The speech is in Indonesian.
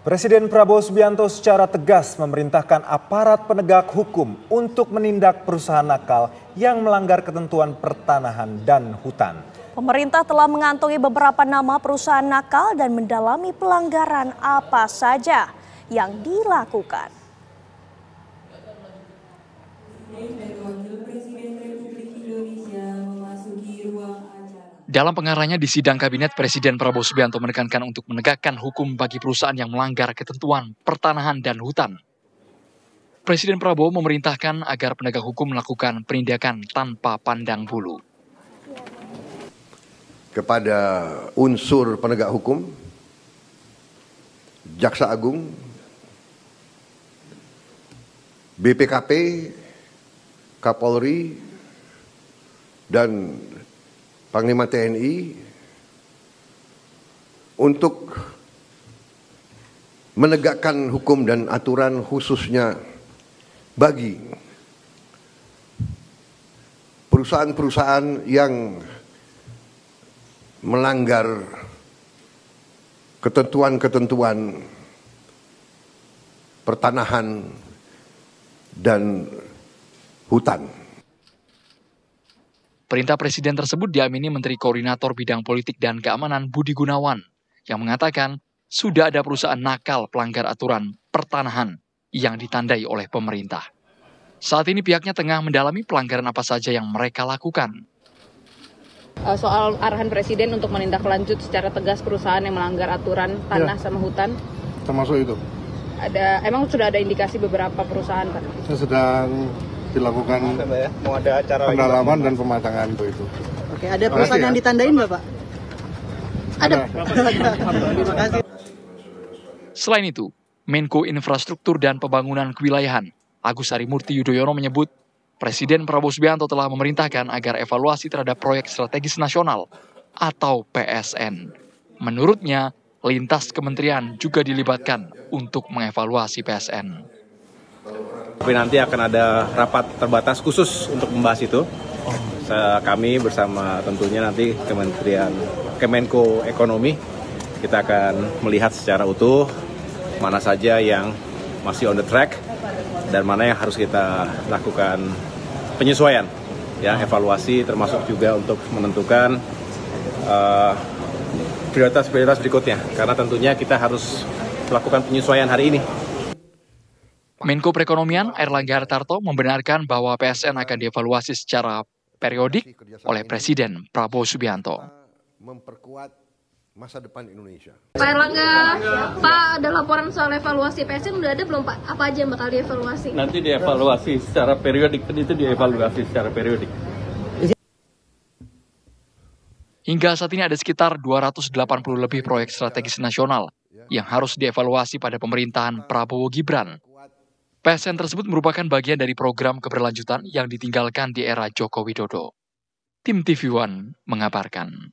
Presiden Prabowo Subianto secara tegas memerintahkan aparat penegak hukum untuk menindak perusahaan nakal yang melanggar ketentuan pertanahan dan hutan. Pemerintah telah mengantongi beberapa nama perusahaan nakal dan mendalami pelanggaran apa saja yang dilakukan. Dalam pengarahnya di sidang kabinet, Presiden Prabowo Subianto menekankan untuk menegakkan hukum bagi perusahaan yang melanggar ketentuan pertanahan dan hutan. Presiden Prabowo memerintahkan agar penegak hukum melakukan penindakan tanpa pandang bulu. Kepada unsur penegak hukum, Jaksa Agung, BPKP, Kapolri, dan Panglima TNI untuk menegakkan hukum dan aturan khususnya bagi perusahaan-perusahaan yang melanggar ketentuan-ketentuan pertanahan dan hutan. Perintah Presiden tersebut diamini Menteri Koordinator Bidang Politik dan Keamanan Budi Gunawan yang mengatakan sudah ada perusahaan nakal pelanggar aturan pertanahan yang ditandai oleh pemerintah. Saat ini pihaknya tengah mendalami pelanggaran apa saja yang mereka lakukan. Soal arahan Presiden untuk menindaklanjut secara tegas perusahaan yang melanggar aturan tanah sama hutan. Termasuk itu? Emang sudah ada indikasi beberapa perusahaan, Pak? Saya sedang dilakukan mau ada acara pendalaman dan pematangan itu. Oke, ada perusahaan yang ditandain nggak, Pak? Ada. Terima kasih. Selain itu, Menko Infrastruktur dan Pembangunan Kewilayahan Agus Harimurti Yudhoyono menyebut Presiden Prabowo Subianto telah memerintahkan agar evaluasi terhadap proyek strategis nasional atau PSN. Menurutnya, lintas kementerian juga dilibatkan untuk mengevaluasi PSN. Tapi nanti akan ada rapat terbatas khusus untuk membahas itu. Kami bersama tentunya nanti Kemenko Ekonomi, kita akan melihat secara utuh mana saja yang masih on the track dan mana yang harus kita lakukan penyesuaian, ya, evaluasi termasuk juga untuk menentukan prioritas-prioritas berikutnya. Karena tentunya kita harus melakukan penyesuaian hari ini. Menko Perekonomian Airlangga Hartarto membenarkan bahwa PSN akan dievaluasi secara periodik oleh Presiden Prabowo Subianto. Memperkuat masa depan Indonesia. Pak Airlangga, Pak, ada laporan soal evaluasi PSN udah ada belum, Pak? Apa aja yang bakal dievaluasi? Nanti dievaluasi secara periodik, itu dievaluasi secara periodik. Hingga saat ini ada sekitar 280 lebih proyek strategis nasional yang harus dievaluasi pada pemerintahan Prabowo Gibran. PSN tersebut merupakan bagian dari program keberlanjutan yang ditinggalkan di era Joko Widodo. Tim TV One mengabarkan.